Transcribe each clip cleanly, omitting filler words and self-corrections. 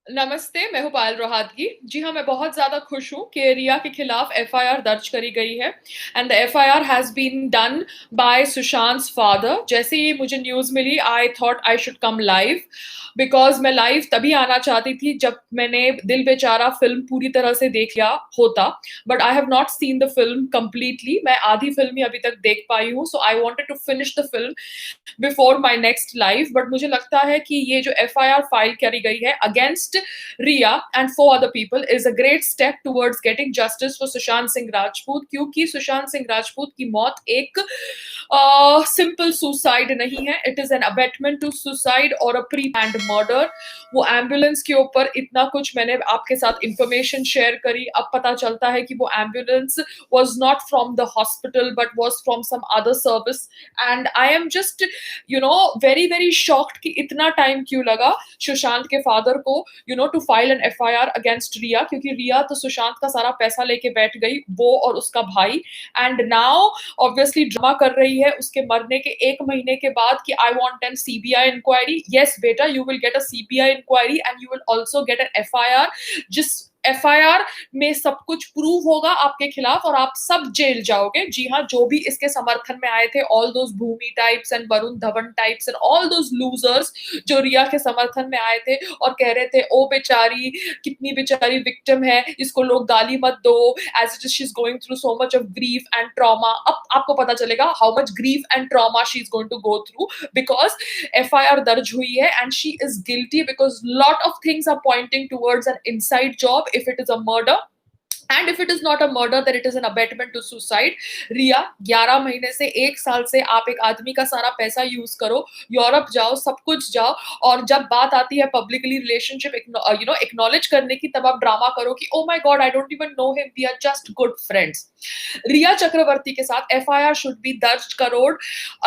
नमस्ते, मैं हूँ पायल रोहातगी। जी हाँ, मैं बहुत ज़्यादा खुश हूँ कि रिया के खिलाफ एफआईआर दर्ज करी गई है and the FIR has been done by Sushant's father. जैसे ही मुझे न्यूज़ मिली, I thought I should come live because मैं लाइव तभी आना चाहती थी जब मैंने दिल बेचारा फ़िल्म पूरी तरह से देख लिया होता। But I have not seen the film completely. मैं आधी फ़िल्म ही अभी तक देख पाई हूँ, so I wanted to finish the film before my next life. But मुझे लगता है कि ये जो एफआईआर फाइल करी गई है against Rhea and four other people is a great step towards getting justice for Sushant Singh Rajput, क्योंकि सुशांत सिंह राजपूत की मौत एक सिंपल सुसाइड नहीं है, it is an abetment to suicide और अ प्री प्लान्ड मर्डर। वो एम्बुलेंस के ऊपर इतना कुछ मैंने आपके साथ इंफॉर्मेशन शेयर करी, अब पता चलता है कि वो ambulance was not from the hospital but was from some other service, and I am just very very shocked कि इतना टाइम क्यों लगा सुशांत के फादर को to file an FIR against Rhea, क्योंकि रिया तो सुशांत का सारा पैसा लेके बैठ गई, वो और उसका भाई। एंड नाउ ऑब्वियसली ड्रामा कर रही है उसके मरने के 1 महीने के बाद कि I want an CBI inquiry. Yes बेटा, you will get a CBI inquiry and you will also get an FIR. जिस एफआईआर में सब कुछ प्रूव होगा आपके खिलाफ और आप सब जेल जाओगे। जी हाँ, जो भी इसके समर्थन में आए थे, all those Bhumi types and Varun Dhawan types and all those losers जो रिया के समर्थन में आए थे और कह रहे थे ओ बेचारी, कितनी बेचारी विक्टिम है, इसको लोग गाली मत दो, as it is she is going through so much of grief and trauma. अब आपको पता चलेगा how much grief and trauma she is going to go through because FIR दर्ज हुई है and she is guilty because lot of things are pointing towards an inside job if it is a murder, and if it is not a murder then it is an abetment to suicide. रिया, 11 महीने से 1 साल से आप एक आदमी का सारा पैसा यूज करो, यूरोप जाओ, सब कुछ जाओ, और जब बात आती है पब्लिकली रिलेशनशिप एक्नॉलेज करने की, तब आप ड्रामा करो कि oh my god I don't even know him, we are just good friends. Rhea Chakraborty के साथ एफआईआर शुड बी दर्ज crore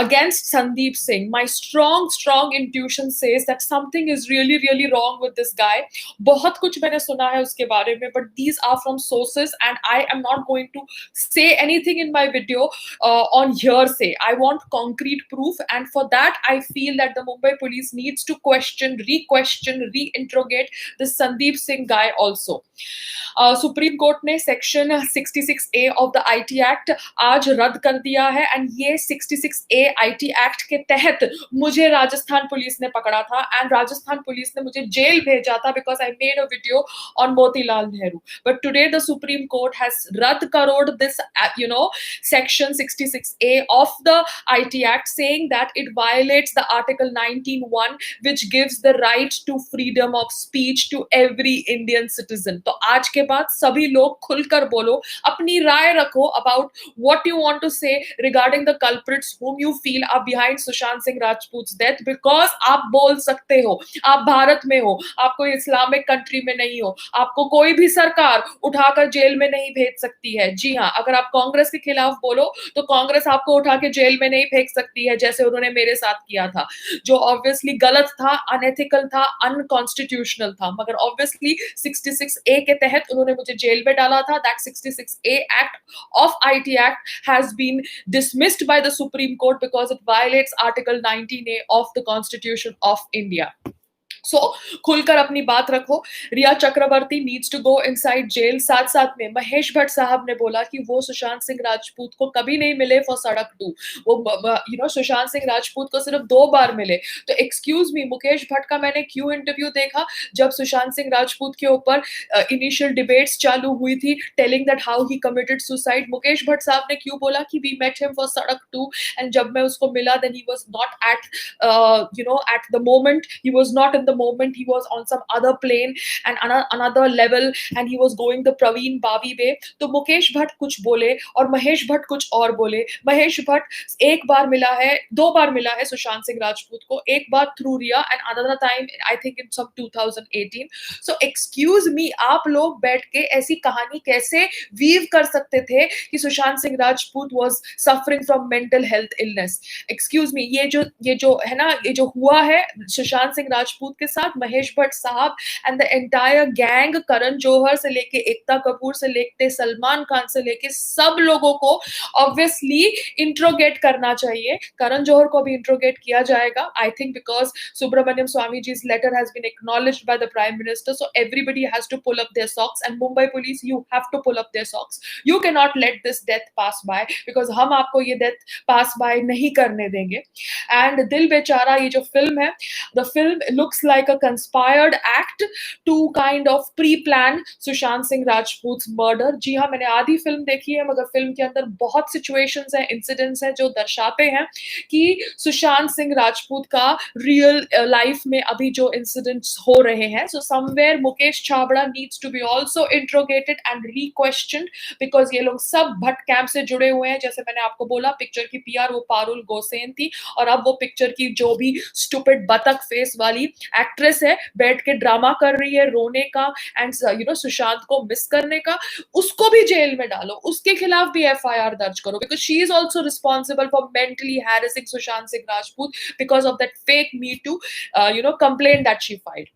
against Sandeep Singh. My strong intuition says that something is really wrong with this guy. बहुत कुछ मैंने सुना है उसके बारे में, but these are from sources and I am not going to say anything in my video on hearsay. I want concrete proof, and for that I feel that the Mumbai police needs to question, reinterrogate this Sandeep Singh guy also. Supreme court ने section 66A of the IT act आज रद्द कर दिया है and ये 66A IT act के तहत मुझे राजस्थान पुलिस ने पकड़ा था एंड राजस्थान पुलिस ने मुझे जेल भेजा था because I made a video on Motilal Nehru. But today the supreme court has रद्द करोड़ this section 66A of the IT Act, saying that it violates the Article 19(1) which gives the right to freedom of speech to every Indian citizen. तो आज के बाद सभी लोग खुलकर बोलो, अपनी राय रखो about what you want to say regarding the culprits whom you feel are behind Sushant Singh Rajput's death, because आप बोल सकते हो, आप भारत में हो, आप कोई इस्लामिक कंट्री में नहीं हो, आपको कोई भी सरकार उठाकर जेल में नहीं भेज सकती है। जी हाँ, अगर आप कांग्रेस के खिलाफ बोलो तो कांग्रेस आपको उठा के जेल में नहीं फेंक सकती है, जैसे उन्होंने मेरे साथ किया था, जो ऑब्वियसली गलत था, अनएथिकल था, अनकॉन्स्टिट्यूशनल था, मगर ऑब्वियसली 66A के तहत उन्होंने मुझे जेल में डाला था। That 66A act of IT act has been dismissed by the Supreme Court because it violates Article 19A of the Constitution of India. So खुलकर अपनी बात रखो। Rhea Chakraborty needs to go inside jail. साथ साथ में महेश भट्ट साहब ने बोला कि वो सुशांत सिंह राजपूत को कभी नहीं मिले फॉर सड़क 2, वो सुशांत सिंह राजपूत को सिर्फ 2 बार मिले। तो एक्सक्यूज मी, मुकेश भट्ट का मैंने क्यों इंटरव्यू देखा जब सुशांत सिंह राजपूत के ऊपर इनिशियल डिबेट्स चालू हुई थी telling that how he committed suicide, Mukesh Bhatt साहब ने क्यों बोला कि वी मेट हिम फॉर सड़क 2, एंड जब मैं उसको मिला then he was not at the moment, he was not in the moment, he was on some other plane and another level and he was going the Praveen Babi way. तो मुकेश भट्ट कुछ बोले और महेश भट्ट कुछ और बोले। महेश भट्ट एक बार मिला है, 2 बार मिला है सुशांत सिंह राजपूत को, एक बार through Rhea and another time I think in some 2018। So excuse me, आप लोग बैठ के ऐसी कहानी कैसे वीव कर सकते थे कि Sushant Singh Rajput was suffering from mental health illness? Excuse me, ये जो है ना, ये जो हुआ है सुशांत सिंह राजपूत के साथ महेश भट्ट साहब and the entire gang, Karan Johar से लेके एकता कपूर से लेके सलमान खान से लेके सब लोगों को ऑब्वियसली इंट्रोगेट करना चाहिए। करण जौहर को भी इंट्रोगेट किया जाएगा, I think, because Subramanian Swamy जी's letter has been acknowledged by the prime minister, so everybody has to pull up their socks, and Mumbai police, you have to pull up their socks. You cannot let this death pass by, because हम आपको ये death pass by नहीं करने देंगे। And दिल बेचारा, ये जो फिल्म है, the film looks like a conspired act to kind of pre-plan Sushant Singh Rajput murder. जी हाँ, मैंने आधी फिल्म देखी है, मगर फिल्म के अंदर बहुत सिचुएशंस हैं, इंसिडेंट्स हैं जो दर्शाते हैं कि सुशांत सिंह राजपूत का रियल लाइफ में अभी जो इंसिडेंट्स हो रहे हैं। So somewhere Mukesh Chhabra needs to be also interrogated and requestioned, because ये लोग सब भट्ट कैंप से जुड़े हुए हैं। जैसे मैंने आपको बोला, पिक्चर की पीआर वो पारुल गोसेन थी, और अब वो पिक्चर की जो भी स्टूपिड बतख फेस वाली एक्ट्रेस है, बैठ के ड्रामा कर रही है रोने का एंड सुशांत को मिस करने का, उसको भी जेल में डालो, उसके खिलाफ भी एफआईआर दर्ज करो, because she is also responsible for mentally harassing Sushant Singh Rajput because of that fake me too complaint that she filed.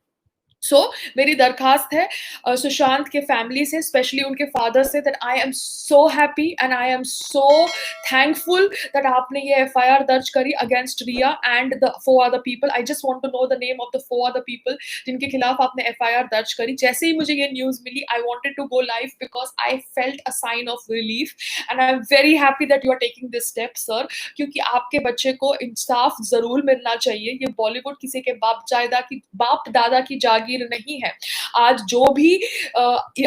So मेरी दरखास्त है सुशांत के फैमिली से, स्पेशली उनके फादर से, that I am so happy and I am so thankful that आपने ये FIR दर्ज करी against Rhea and the 4 other people. I just want to know the name of the 4 other people जिनके खिलाफ आपने एफआईआर दर्ज करी। जैसे ही मुझे ये न्यूज मिली, I wanted to go live because I felt a sign of relief, and I am very happy that you are taking this step sir, क्योंकि आपके बच्चे को इंसाफ जरूर मिलना चाहिए। ये बॉलीवुड किसी के बाप दादा की जागीर नहीं है। आज जो भी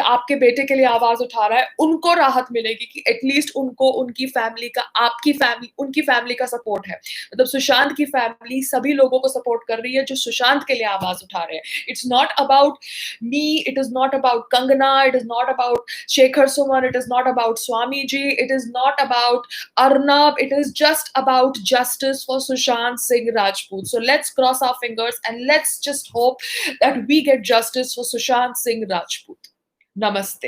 आपके बेटे के लिए आवाज उठा रहा है, उनको राहत मिलेगी कि एटलीस्ट उनको उनकी फैमिली का, आपकी फैमिली, उनकी फैमिली का सपोर्ट है। मतलब सुशांत की फैमिली सभी लोगों को सपोर्ट कर रही है जो सुशांत के लिए आवाज उठा रहे हैं। It's not about me, it is not about Kangana, it is not about Shekhar Suman, it is not about Swami ji, it is not about Arnab, it is just about justice for Sushant Singh Rajput. So let's cross our fingers and let's just hope that we get justice for Sushant Singh Rajput. Namaste.